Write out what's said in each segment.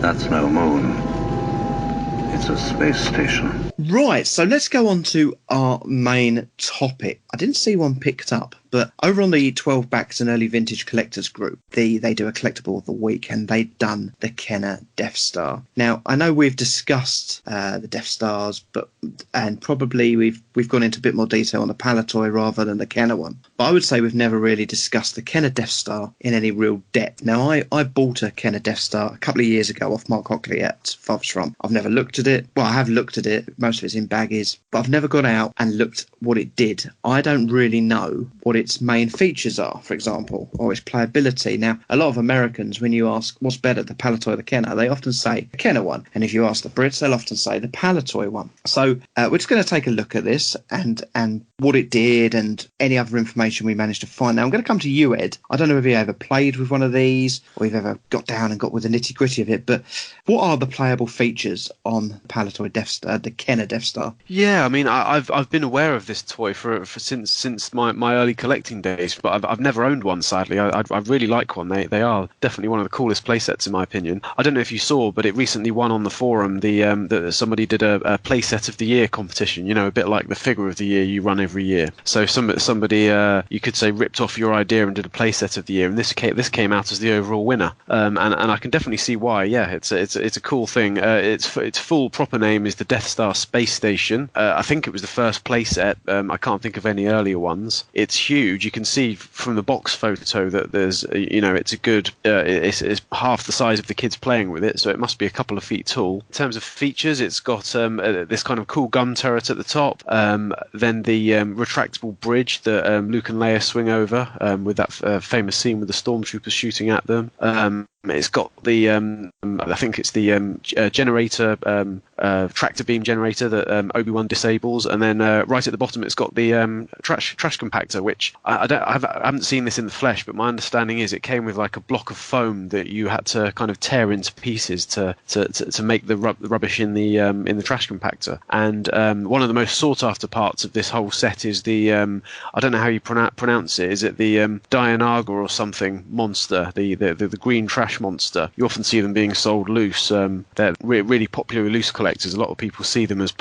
That's no moon. It's a space station. Right, so let's go on to our main topic. I didn't see one picked up, but over on the 12 Backs and Early Vintage Collectors group, they do a collectible of the week, and they've done the Kenner Death Star. Now, I know we've discussed the Death Stars, and probably we've gone into a bit more detail on the Palatoy rather than the Kenner one. But I would say we've never really discussed the Kenner Death Star in any real depth. Now, I bought a Kenner Death Star a couple of years ago off Mark Hockley at Father's Front. I've never looked at it. Well, I have looked at it. Most of it's in baggies, but I've never gone out and looked what it did. I don't really know what its main features are, for example, or its playability. Now, a lot of Americans, when you ask what's better, the Palatoy or the Kenner, they often say the Kenner one. And if you ask the Brits, they'll often say the Palatoy one. So we're just going to take a look at this and what it did and any other information we managed to find. Now, I'm going to come to you, Ed. I don't know if you ever played with one of these or you've ever got down and got with the nitty-gritty of it, but what are the playable features on Palatoy Death Star, the Kenner Death Star? Yeah, I mean, I've been aware of this toy for since my early collecting days, but I've never owned one, sadly. I really like one. They are definitely one of the coolest playsets in my opinion. I don't know if you saw, but it recently won on the forum. Somebody did a playset of the year competition. You know, a bit like the figure of the year you run every year. So somebody you could say ripped off your idea and did a playset of the year, and this came out as the overall winner. And I can definitely see why. Yeah, it's a cool thing. Its full proper name is the Death Star Space Station. I think it was the first playset. I can't think of any earlier ones. It's huge. You can see from the box photo that there's, it's a good, it's half the size of the kids playing with it, so it must be a couple of feet tall. In terms of features, it's got this kind of cool gun turret at the top, then the retractable bridge that Luke and Leia swing over with that famous scene with the stormtroopers shooting at them. It's got the, I think it's the generator, tractor beam generator that Obi-Wan disables, and then right at the bottom it's got the trash compactor, which I haven't seen this in the flesh, but my understanding is it came with like a block of foam that you had to kind of tear into pieces to make the rubbish in the trash compactor. And one of the most sought after parts of this whole set is the I don't know how you pronounce it. Is it the Dianaga or something monster? The green trash monster. You often see them being sold loose. They're really popular with loose collectors. A lot of people see them as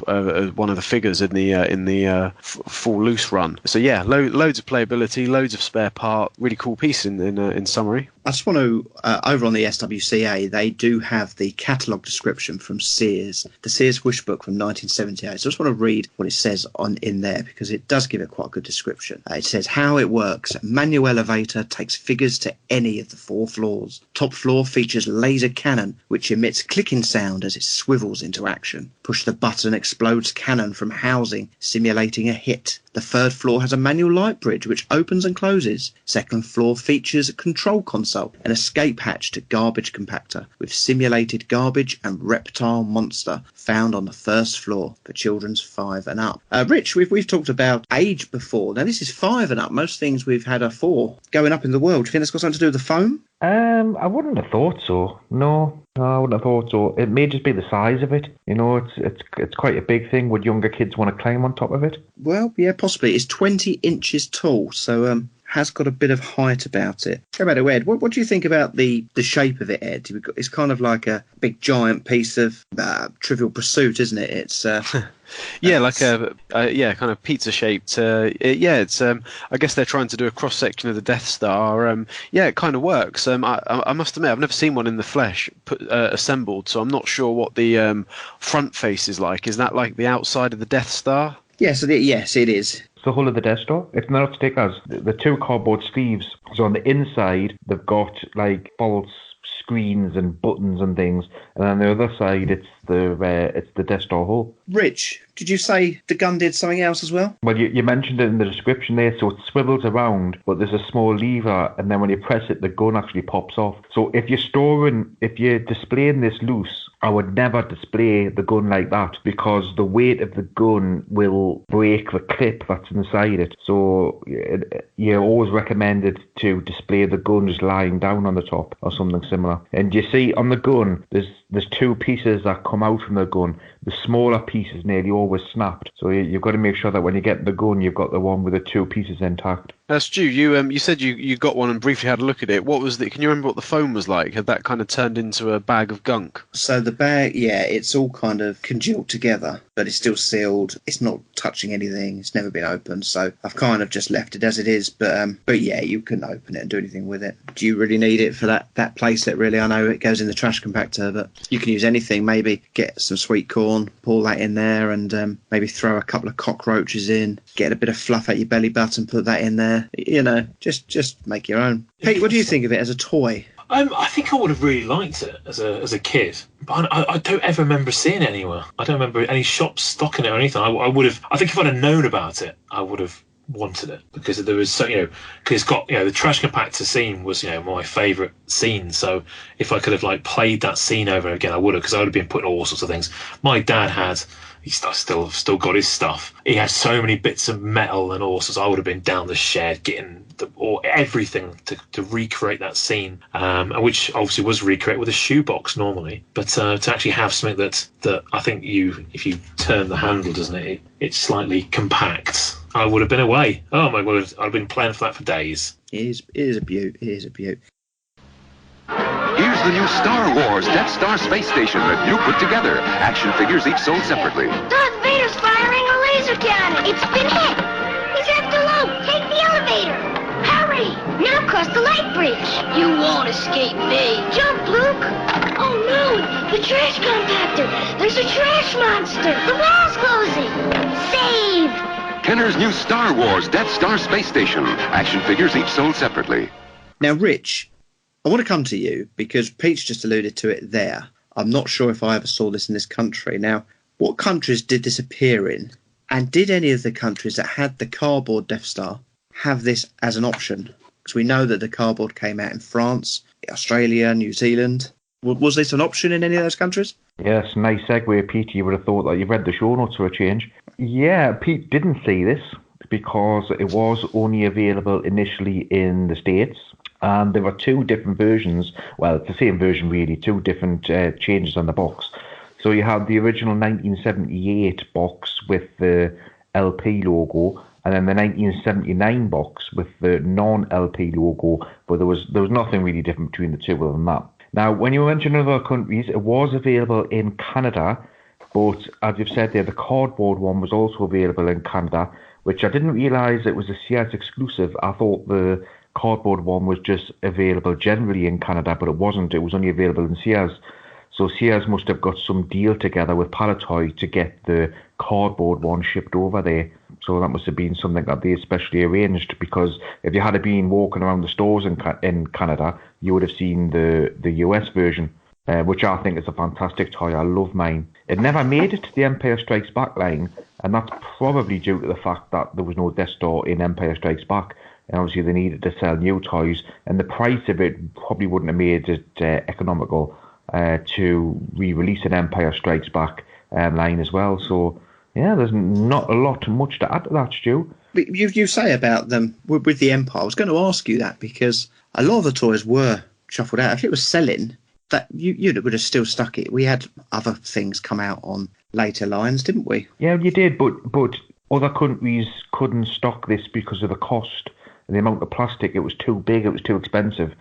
one of the figures in the full loose run. So yeah, loads of playability, loads of spare part. Really cool piece in summary. I just want to, over on the SWCA, they do have the catalogue description from Sears, the Sears Wish Book from 1978. So I just want to read what it says in there, because it does give it quite a good description. It says how it works. Manual elevator takes figures to any of the 4 floors. Top floor features laser cannon, which emits clicking sound as it swivels into action. Push the button, explodes cannon from housing, simulating a hit. The 3rd floor has a manual light bridge which opens and closes. 2nd floor features a control console, an escape hatch to garbage compactor with simulated garbage and reptile monster found on the 1st floor for children's 5 and up. Rich, we've talked about age before. Now this is 5 and up. Most things we've had are 4 going up in the world. Do you think that's got something to do with the foam? I wouldn't have thought so. No, I wouldn't have thought so. It may just be the size of it. It's quite a big thing. Would younger kids want to climb on top of it? Well, yeah, possibly. It's 20 inches tall, so has got a bit of height about it. How about it, Ed? What do you think about the shape of it, Ed? It's kind of like a big giant piece of Trivial Pursuit, isn't it? It's yeah, like a kind of pizza shaped. It's I guess they're trying to do a cross section of the Death Star. Yeah, it kind of works. I must admit, I've never seen one in the flesh assembled, so I'm not sure what the front face is like. Is that like the outside of the Death Star? Yes, it is. The whole of the Death Star. It's not stickers. The 2 cardboard sleeves. So on the inside, they've got like false screens and buttons and things, and on the other side, it's the Death Star hull. Rich, did you say the gun did something else as well? Well, you mentioned it in the description there, so it swivels around, but there's a small lever, and then when you press it, the gun actually pops off. So if you're displaying this loose, I would never display the gun like that, because the weight of the gun will break the clip that's inside it. So you're always recommended to display the gun just lying down on the top or something similar. And you see on the gun, there's 2 pieces that come out from the gun. The smaller piece is nearly always snapped. So you've got to make sure that when you get the gun, you've got the one with the 2 pieces intact. Stu, you said you got one and briefly had a look at it. What was Can you remember what the foam was like? Had that kind of turned into a bag of gunk? So the bag, yeah, it's all kind of congealed together, but it's still sealed. It's not touching anything. It's never been opened, so I've kind of just left it as it is. But yeah, you couldn't open it and do anything with it. Do you really need it for that playset? Really, I know it goes in the trash compactor, but you can use anything. Maybe get some sweet corn, pour that in there, and maybe throw a couple of cockroaches in. Get a bit of fluff at your belly button, put that in there. You know, just make your own. Pete, what do you think of it as a toy? I think I would have really liked it as a kid, but I don't ever remember seeing it anywhere. I don't remember any shops stocking it or anything. I think if I'd have known about it, I would have wanted it, because there was because it's got the trash compactor scene was my favourite scene. So if I could have played that scene over again, I would have, because I would have been putting all sorts of things. My dad had. He's still got his stuff. He has so many bits of metal and all sorts. I would have been down the shed getting everything to recreate that scene, which obviously was recreated with a shoebox normally. But to actually have something that I think if you turn the handle, doesn't it? It's slightly compact. I would have been away. Oh my God, I'd have been playing for that for days. It is a beaut. It is a beaut. Here's the new Star Wars Death Star space station that you put together. Action figures each sold separately. Darth Vader's firing a laser cannon. It's been hit. He's after Luke. Take the elevator. Hurry. Now cross the light bridge. You won't escape me. Jump, Luke. Oh, no. The trash compactor. There's a trash monster. The wall's closing. Save. Kenner's new Star Wars Death Star space station. Action figures each sold separately. Now, Rich, I want to come to you because Pete's just alluded to it there. I'm not sure if I ever saw this in this country. Now, what countries did this appear in? And did any of the countries that had the cardboard Death Star have this as an option? Because we know that the cardboard came out in France, Australia, New Zealand. Was this an option in any of those countries? Yes, nice segue, Pete. You would have thought that you've read the show notes for a change. Yeah, Pete didn't see this because it was only available initially in the States. And there were two different versions. Well, it's the same version, really. Two different changes on the box. So you had the original 1978 box with the LP logo, and then the 1979 box with the non-LP logo. But there was nothing really different between the two other than that. Now, when you mention other countries, it was available in Canada, but as you've said there, the cardboard one was also available in Canada, which I didn't realise it was a Sears exclusive. I thought the cardboard one was just available generally in Canada, but it wasn't. It was only available in Sears. So Sears must have got some deal together with Palitoy to get the cardboard one shipped over there. So that must have been something that they especially arranged, because if you had been walking around the stores in Canada, you would have seen the US version, which I think is a fantastic toy. I love mine. It never made it to the Empire Strikes Back line, and that's probably due to the fact that there was no Death Star in Empire Strikes Back. And obviously they needed to sell new toys, and the price of it probably wouldn't have made it economical to re-release an Empire Strikes Back line as well. So yeah, there's not much to add to that, Stu. But you say about them with the Empire. I was going to ask you that because a lot of the toys were shuffled out. If it was selling, that you would have still stuck it. We had other things come out on later lines, didn't we? Yeah, you did, but other countries couldn't stock this because of the cost. The amount of plastic, it was too big, it was too expensive.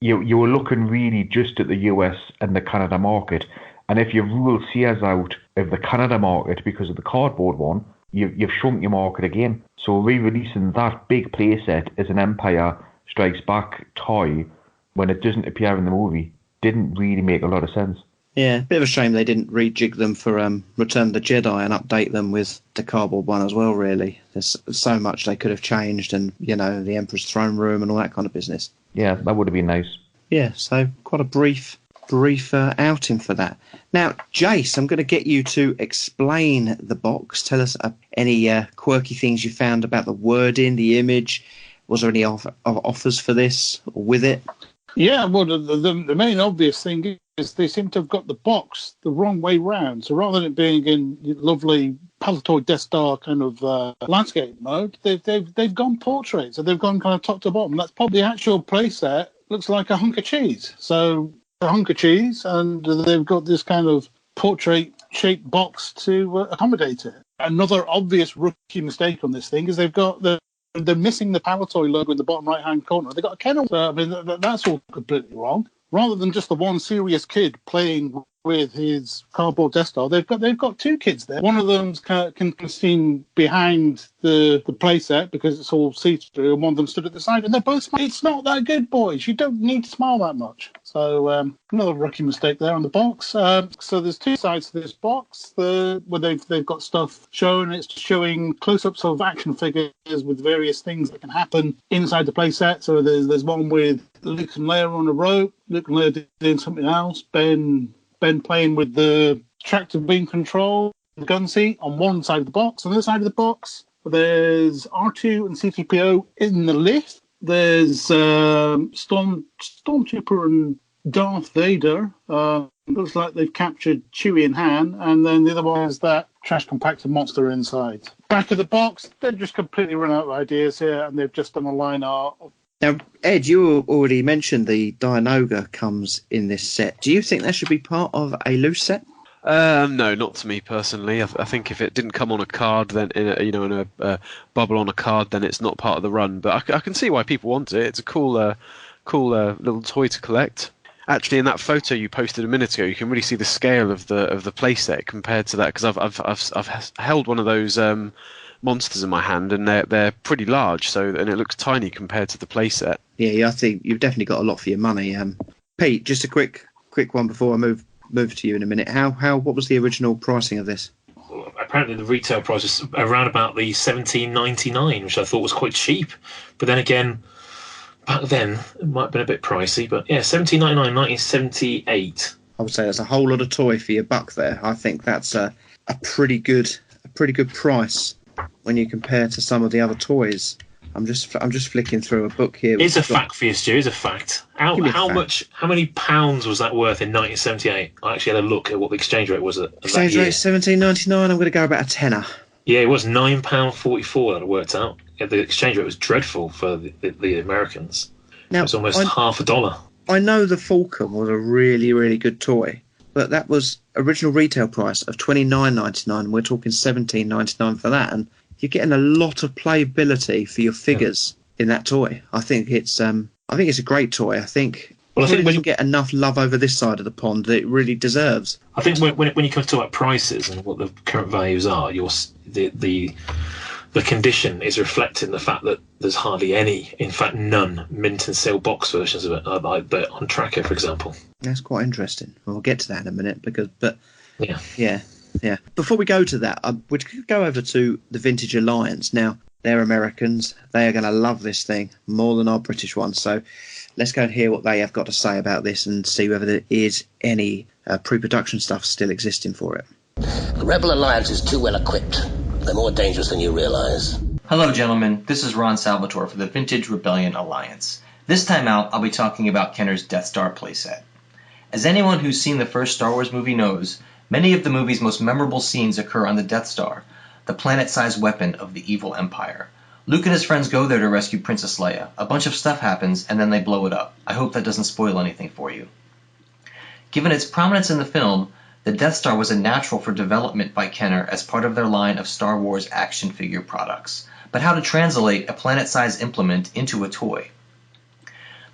You were looking really just at the US and the Canada market, and if you rule Sears out of the Canada market because of the cardboard one, you've shrunk your market again. So re-releasing that big playset as an Empire Strikes Back toy when it doesn't appear in the movie didn't really make a lot of sense. Yeah, bit of a shame they didn't rejig them for Return of the Jedi and update them with the cardboard one as well, really. There's so much they could have changed, and, the Emperor's throne room and all that kind of business. Yeah, that would have been nice. Yeah, so quite a brief outing for that. Now, Jace, I'm going to get you to explain the box. Tell us any quirky things you found about the wording, the image. Was there any offers for this or with it? Yeah, well, the main obvious thing is they seem to have got the box the wrong way round. So rather than it being in lovely Palitoy Death Star kind of landscape mode, they've gone portrait. So they've gone kind of top to bottom. That's probably the actual playset. Looks like a hunk of cheese. So a hunk of cheese, and they've got this kind of portrait-shaped box to accommodate it. Another obvious rookie mistake on this thing is they've got the they're missing the Palatoy logo in the bottom right-hand corner. They've got a kennel. So, I mean, that's all completely wrong. Rather than just the one serious kid playing with his cardboard Death Star, they've got two kids there. One of them's can be seen behind the playset because it's all see-through, and one of them stood at the side, and they're both smiling. It's not that good, boys. You don't need to smile that much. So another rookie mistake there on the box. So there's two sides to this box. Where they've got stuff shown. It's showing close-ups of action figures with various things that can happen inside the playset. So there's one with Luke and Leia on a rope. Luke and Leia doing something else. Ben playing with the tractor beam control, the gun seat on one side of the box. On the other side of the box, there's R2 and C-3PO in the lift. There's Stormtrooper and Darth Vader. Looks like they've captured Chewie and Han. And then the other one is that trash compactor monster inside. Back of the box, they've just completely run out of ideas here, and they've just done a line art. Now, Ed, you already mentioned the Dianoga comes in this set. Do you think that should be part of a loose set? No, not to me personally. I think if it didn't come on a card, then in a bubble on a card, then it's not part of the run. But I can see why people want it. It's a cool little toy to collect. Actually, in that photo you posted a minute ago, you can really see the scale of the playset compared to that. Because I've held one of those monsters in my hand, and they're pretty large. And it looks tiny compared to the playset. Yeah, I think you've definitely got a lot for your money. Pete, just a quick one before I move to you in a minute. What was the original pricing of this? Apparently the retail price was around about the $17.99, which I thought was quite cheap. But then again, back then it might have been a bit pricey. But yeah, $17.99, 1978. I would say that's a whole lot of toy for your buck there. I think that's a pretty good price when you compare to some of the other toys. I'm just flicking through a book here. It's a fact for you, Stu. It's a fact. How many pounds was that worth in 1978? I actually had a look at what the exchange rate was at exchange rate $17.99. I'm going to go about a tenner. Yeah, it was £9.44 that it worked out. Yeah, the exchange rate was dreadful for the Americans. Now, it was almost half a dollar. I know the Falcon was a really, really good toy, but that was original retail price of $29.99. We're talking $17.99 for that, and you're getting a lot of playability for your figures in that toy. I think it's a great toy. I think it doesn't get enough love over this side of the pond that it really deserves. I think when you come to talk about prices and what the current values are, the condition is reflected in the fact that there's hardly any, in fact none, mint and seal box versions of it, like on Tracker, for example. That's quite interesting. We'll get to that in a minute Yeah. Before we go to that, we could go over to the Vintage Alliance. Now, they're Americans. They are going to love this thing more than our British ones. So let's go and hear what they have got to say about this and see whether there is any pre-production stuff still existing for it. The Rebel Alliance is too well equipped. They're more dangerous than you realize. Hello, gentlemen. This is Ron Salvatore for the Vintage Rebellion Alliance. This time out, I'll be talking about Kenner's Death Star playset. As anyone who's seen the first Star Wars movie knows, many of the movie's most memorable scenes occur on the Death Star, the planet-sized weapon of the evil Empire. Luke and his friends go there to rescue Princess Leia. A bunch of stuff happens, and then they blow it up. I hope that doesn't spoil anything for you. Given its prominence in the film, the Death Star was a natural for development by Kenner as part of their line of Star Wars action figure products. But how to translate a planet-sized implement into a toy?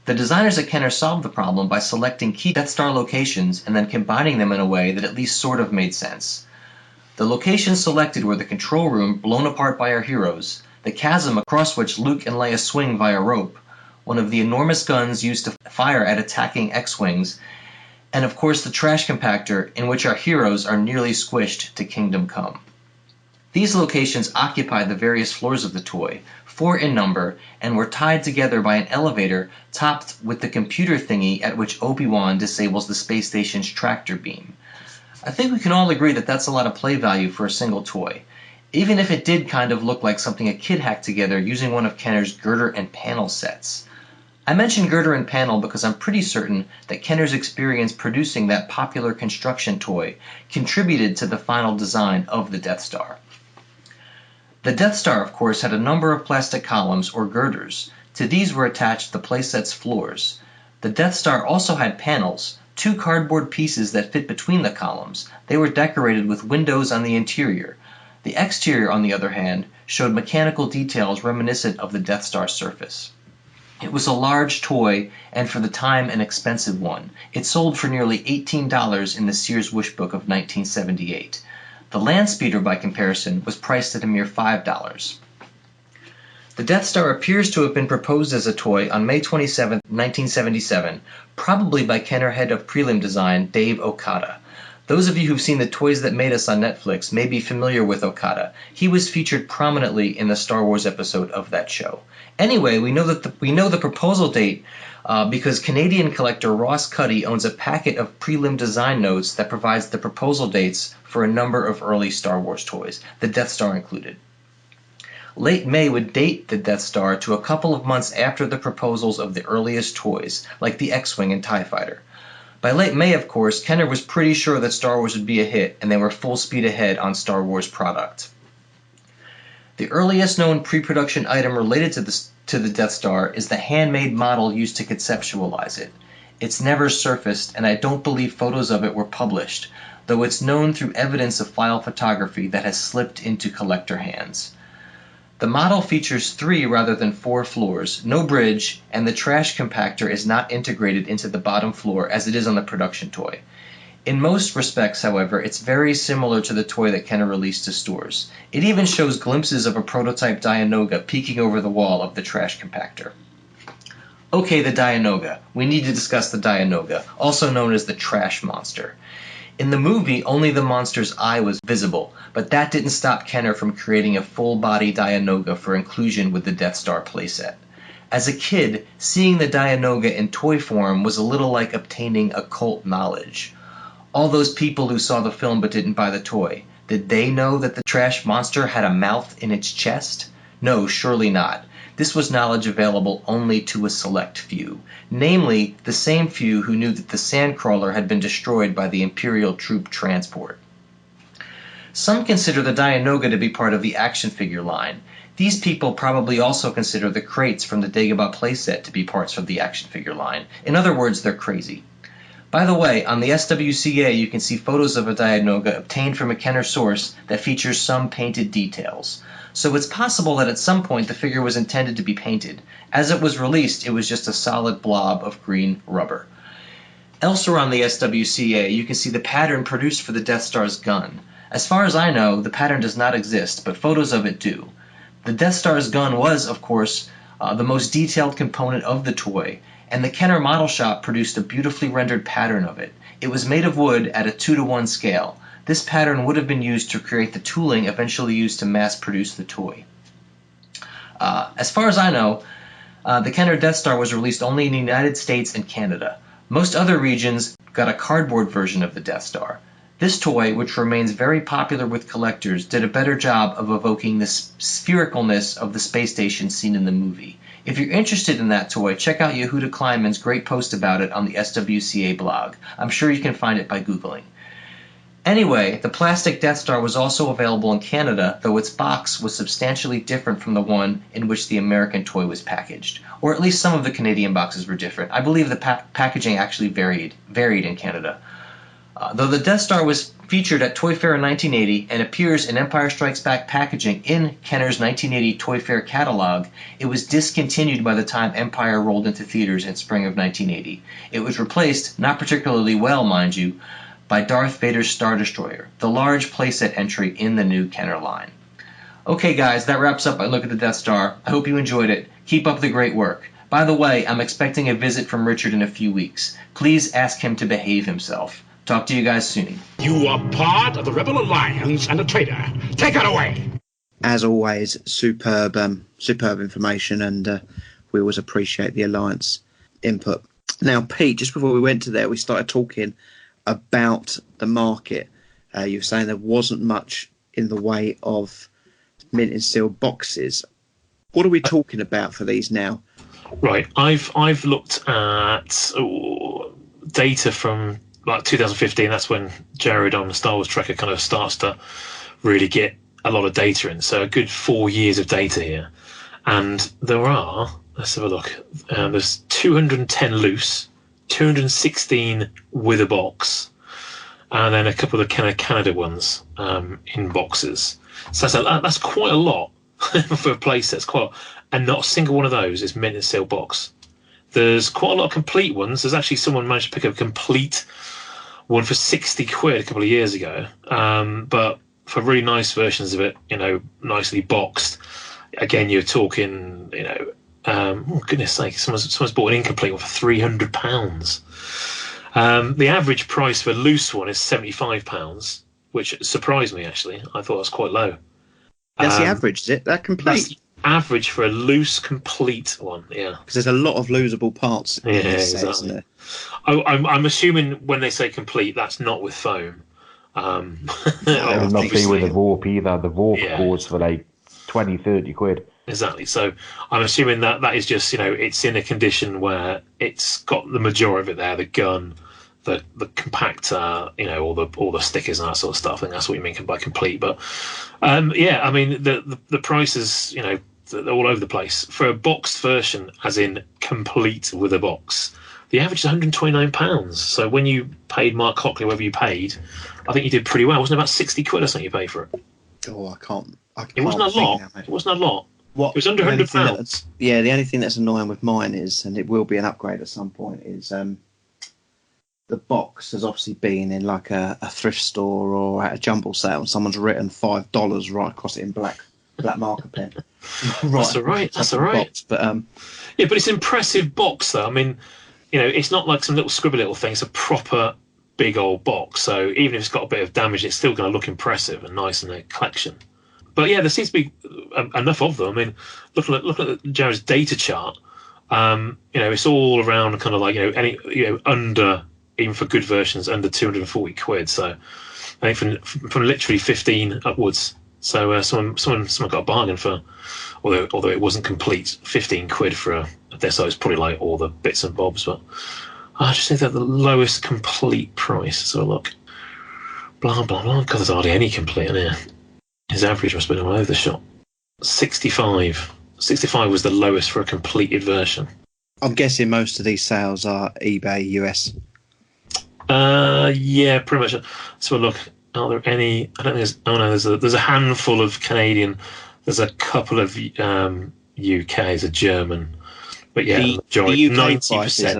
The designers at Kenner solved the problem by selecting key Death Star locations and then combining them in a way that at least sort of made sense. The locations selected were the control room blown apart by our heroes, the chasm across which Luke and Leia swing via rope, one of the enormous guns used to fire at attacking X-Wings, and of course the trash compactor in which our heroes are nearly squished to Kingdom Come. These locations occupied the various floors of the toy, 4 in number, and were tied together by an elevator topped with the computer thingy at which Obi-Wan disables the space station's tractor beam. I think we can all agree that that's a lot of play value for a single toy, even if it did kind of look like something a kid hacked together using one of Kenner's girder and panel sets. I mention girder and panel because I'm pretty certain that Kenner's experience producing that popular construction toy contributed to the final design of the Death Star. The Death Star, of course, had a number of plastic columns, or girders. To these were attached the playset's floors. The Death Star also had panels, 2 cardboard pieces that fit between the columns. They were decorated with windows on the interior. The exterior, on the other hand, showed mechanical details reminiscent of the Death Star's surface. It was a large toy, and for the time an expensive one. It sold for nearly $18 in the Sears Wish Book of 1978. The Landspeeder, by comparison, was priced at a mere $5. The Death Star appears to have been proposed as a toy on May 27, 1977, probably by Kenner head of prelim design Dave Okada. Those of you who've seen The Toys That Made Us on Netflix may be familiar with Okada. He was featured prominently in the Star Wars episode of that show. Anyway, we know the proposal date because Canadian collector Ross Cuddy owns a packet of prelim design notes that provides the proposal dates for a number of early Star Wars toys, the Death Star included. Late May would date the Death Star to a couple of months after the proposals of the earliest toys, like the X-Wing and TIE Fighter. By late May, of course, Kenner was pretty sure that Star Wars would be a hit, and they were full speed ahead on Star Wars product. The earliest known pre-production item related to the Death Star is the handmade model used to conceptualize it. It's never surfaced, and I don't believe photos of it were published, though it's known through evidence of file photography that has slipped into collector hands. The model features 3 rather than 4 floors, no bridge, and the trash compactor is not integrated into the bottom floor as it is on the production toy. In most respects, however, it's very similar to the toy that Kenner released to stores. It even shows glimpses of a prototype Dianoga peeking over the wall of the trash compactor. Okay, the Dianoga. We need to discuss the Dianoga, also known as the trash monster. In the movie, only the monster's eye was visible, but that didn't stop Kenner from creating a full-body Dianoga for inclusion with the Death Star playset. As a kid, seeing the Dianoga in toy form was a little like obtaining occult knowledge. All those people who saw the film but didn't buy the toy, did they know that the trash monster had a mouth in its chest? No, surely not. This was knowledge available only to a select few, namely the same few who knew that the Sandcrawler had been destroyed by the Imperial troop transport. Some consider the Dianoga to be part of the action figure line. These people probably also consider the crates from the Dagobah playset to be parts of the action figure line. In other words, they're crazy. By the way, on the SWCA you can see photos of a Dianoga obtained from a Kenner source that features some painted details. So it's possible that at some point the figure was intended to be painted. As it was released, it was just a solid blob of green rubber. Elsewhere on the SWCA, you can see the pattern produced for the Death Star's gun. As far as I know, the pattern does not exist, but photos of it do. The Death Star's gun was, of course, the most detailed component of the toy, and the Kenner model shop produced a beautifully rendered pattern of it. It was made of wood at a 2:1 scale. This pattern would have been used to create the tooling eventually used to mass-produce the toy. As far as I know, the Kenner Death Star was released only in the United States and Canada. Most other regions got a cardboard version of the Death Star. This toy, which remains very popular with collectors, did a better job of evoking the sphericalness of the space station seen in the movie. If you're interested in that toy, check out Yehuda Kleinman's great post about it on the SWCA blog. I'm sure you can find it by Googling. Anyway, the plastic Death Star was also available in Canada, though its box was substantially different from the one in which the American toy was packaged. Or at least some of the Canadian boxes were different. I believe the packaging actually varied in Canada. Though the Death Star was featured at Toy Fair in 1980 and appears in Empire Strikes Back packaging in Kenner's 1980 Toy Fair catalog, it was discontinued by the time Empire rolled into theaters in spring of 1980. It was replaced, not particularly well, mind you, by Darth Vader's Star Destroyer, the large playset entry in the new Kenner line. Okay guys, that wraps up my look at the Death Star. I hope you enjoyed it. Keep up the great work. By the way, I'm expecting a visit from Richard in a few weeks. Please ask him to behave himself. Talk to you guys soon. You are part of the Rebel Alliance and a traitor. Take it away! As always, superb information, and we always appreciate the Alliance input. Now, Pete, just before we went to there, we started talking about the market. You were saying there wasn't much in the way of mint and sealed boxes. What are we talking about for these now? Right, I've looked at data from like 2015. That's when Jared on the Star Wars Trekker kind of starts to really get a lot of data in. So a good 4 years of data here, and there are. Let's have a look. There's 210 loose, 216 with a box, and then a couple of Kenner Canada ones in boxes. So that's quite a lot for a playset. It's quite, and not a single one of those is mint and seal box. There's quite a lot of complete ones. There's actually someone managed to pick up a complete one for 60 quid a couple of years ago. But for really nice versions of it, nicely boxed, again, you're talking, oh goodness sake, someone's bought an incomplete one for £300. The average price for a loose one is £75, which surprised me, actually. I thought it was quite low. That's the average, is it? That complete? That's the average for a loose, complete one, yeah. Because there's a lot of losable parts in this set, exactly. isn't there? I'm assuming when they say complete, that's not with foam. It would not be with the warp either. The warp goes for like 20, 30 quid. Exactly. So I'm assuming that is just, it's in a condition where it's got the majority of it there, the gun, the compactor, all the stickers and that sort of stuff. I think that's what you mean by complete. But I mean the prices, they're all over the place. For a boxed version, as in complete with a box, the average is £129. So when you paid Mark Hockley, whatever you paid, I think you did pretty well. Wasn't it about 60 quid or something you paid for it? Oh, I can't. It wasn't a lot. It wasn't a lot. It was under £100. Yeah, the only thing that's annoying with mine is, and it will be an upgrade at some point, is the box has obviously been in like a thrift store or at a jumble sale, and someone's written $5 right across it in black marker pen. Right, that's all right. Box. But but it's an impressive box though. I mean, it's not like some little scribble little thing. It's a proper big old box. So even if it's got a bit of damage, it's still going to look impressive and nice in a collection. But yeah, there seems to be enough of them. I mean, looking at Jared's data chart, it's all around kind of like under, even for good versions, under 240 quid. So I think from literally 15 upwards. So someone got a bargain for, although it wasn't complete, 15 quid for a this. It's probably like all the bits and bobs. But I just think that the lowest complete price. So look, blah blah blah. God, there's hardly any complete in here. His average must have been all over the shop. 65. 65 was the lowest for a completed version. I'm guessing most of these sales are eBay US. Yeah, pretty much. So look, are there any? I don't think there's. Oh no, there's a handful of Canadian. There's a couple of UK. There's a German. But yeah, the majority, UK 90%. prices,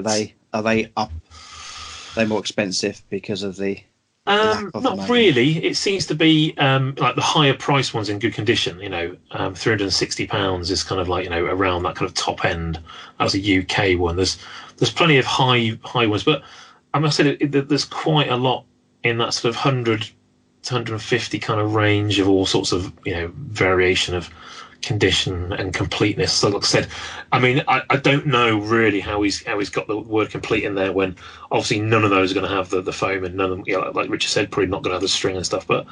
are they up? Are they more expensive because of the? Not really. It seems to be like the higher price ones in good condition. £360 is kind of like around that kind of top end. That was a UK one. There's plenty of high ones, but I must say that there's quite a lot in that sort of 100 to 150 kind of range of all sorts of variation of condition and completeness. So like I said, I mean, I don't know really how he's got the word complete in there when obviously none of those are going to have the foam, and none of them, like Richard said, probably not going to have the string and stuff. But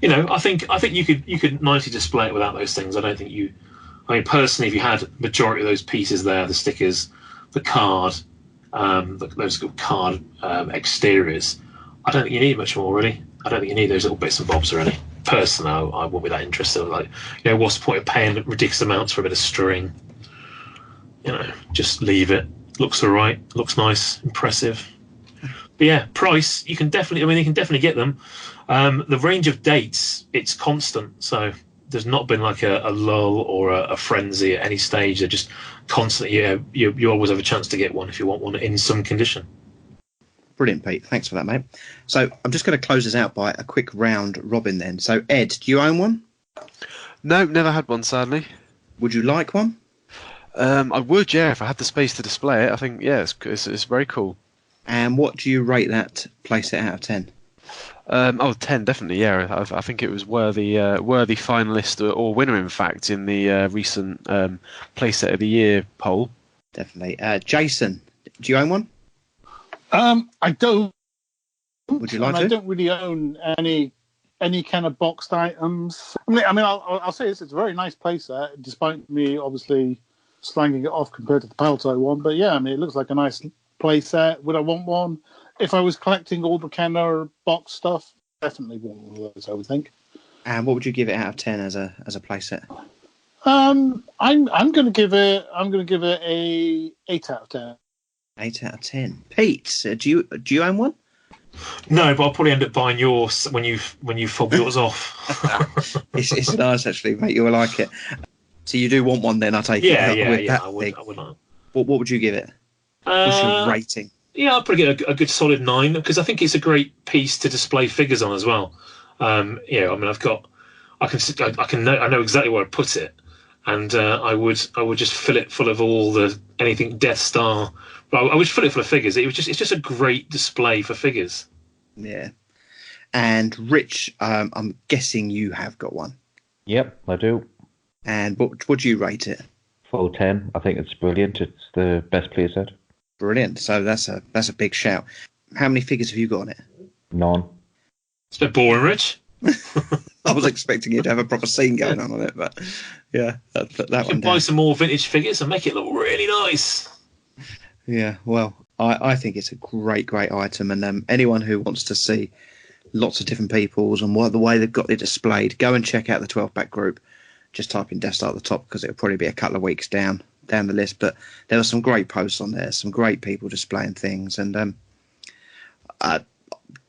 I think you could nicely display it without those things. I mean personally, if you had majority of those pieces there, the stickers, the card, those card exteriors, I don't think you need much more really. I don't think you need those little bits and bobs really. Personally, I wouldn't be that interested. Like, what's the point of paying ridiculous amounts for a bit of string? Just leave it. Looks all right. Looks nice, impressive. But yeah, price, you can definitely get them. The range of dates, it's constant. So there's not been like a lull or a frenzy at any stage. They're just constantly. You always have a chance to get one if you want one in some condition. Brilliant, Pete. Thanks for that, mate. So I'm just going to close this out by a quick round robin then. So, Ed, do you own one? No, never had one, sadly. Would you like one? I would, yeah, if I had the space to display it. I think, yeah, it's very cool. And what do you rate that playset out of 10? 10, definitely, yeah. I think it was worthy finalist or winner, in fact, in the recent playset of the year poll. Definitely. Jason, do you own one? I don't. Would you like to? I don't really own any kind of boxed items. I mean, I'll say this: it's a very nice playset, despite me obviously slanging it off compared to the Palto one. But yeah, I mean, it looks like a nice playset. Would I want one? If I was collecting all the kind of box stuff, definitely want one of those, I would think. And what would you give it out of 10 as a playset? I'm going to give it a 8 out of 10. 8 out of 10. Pete, do you own one? No, but I'll probably end up buying yours when you fob yours off. It's nice, actually, mate. You'll like it. So you do want one then, I take it? Yeah. That I would like. What would you give it? What's your rating? Yeah, I'll probably get a good solid 9 because I think it's a great piece to display figures on as well. I mean, I know exactly where I'd put it, and I would just fill it full of anything Death Star. I would fill it full of figures. It's just a great display for figures. Yeah. And Rich, I'm guessing you have got one. Yep, I do. And what would you rate it? Full 10. I think it's brilliant. It's the best playset. Brilliant. So that's a big shout. How many figures have you got on it? None. It's a bit boring, Rich. I was expecting you to have a proper scene going on it, but yeah, that You one. can buy some more vintage figures and make it look really nice. Yeah, well, I think it's a great item, and anyone who wants to see lots of different peoples and the way they've got it displayed, go and check out the 12-back group. Just type in Death Star at the top because it'll probably be a couple of weeks down the list. But there were some great posts on there, some great people displaying things, and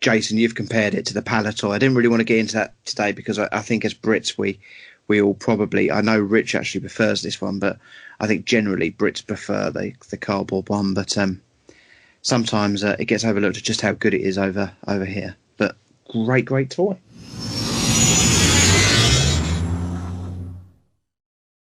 Jason, you've compared it to the Palatoy. I didn't really want to get into that today because I think as Brits we all probably, I know Rich actually prefers this one, but I think generally Brits prefer the cardboard one. But sometimes it gets overlooked at just how good it is over here. But great toy.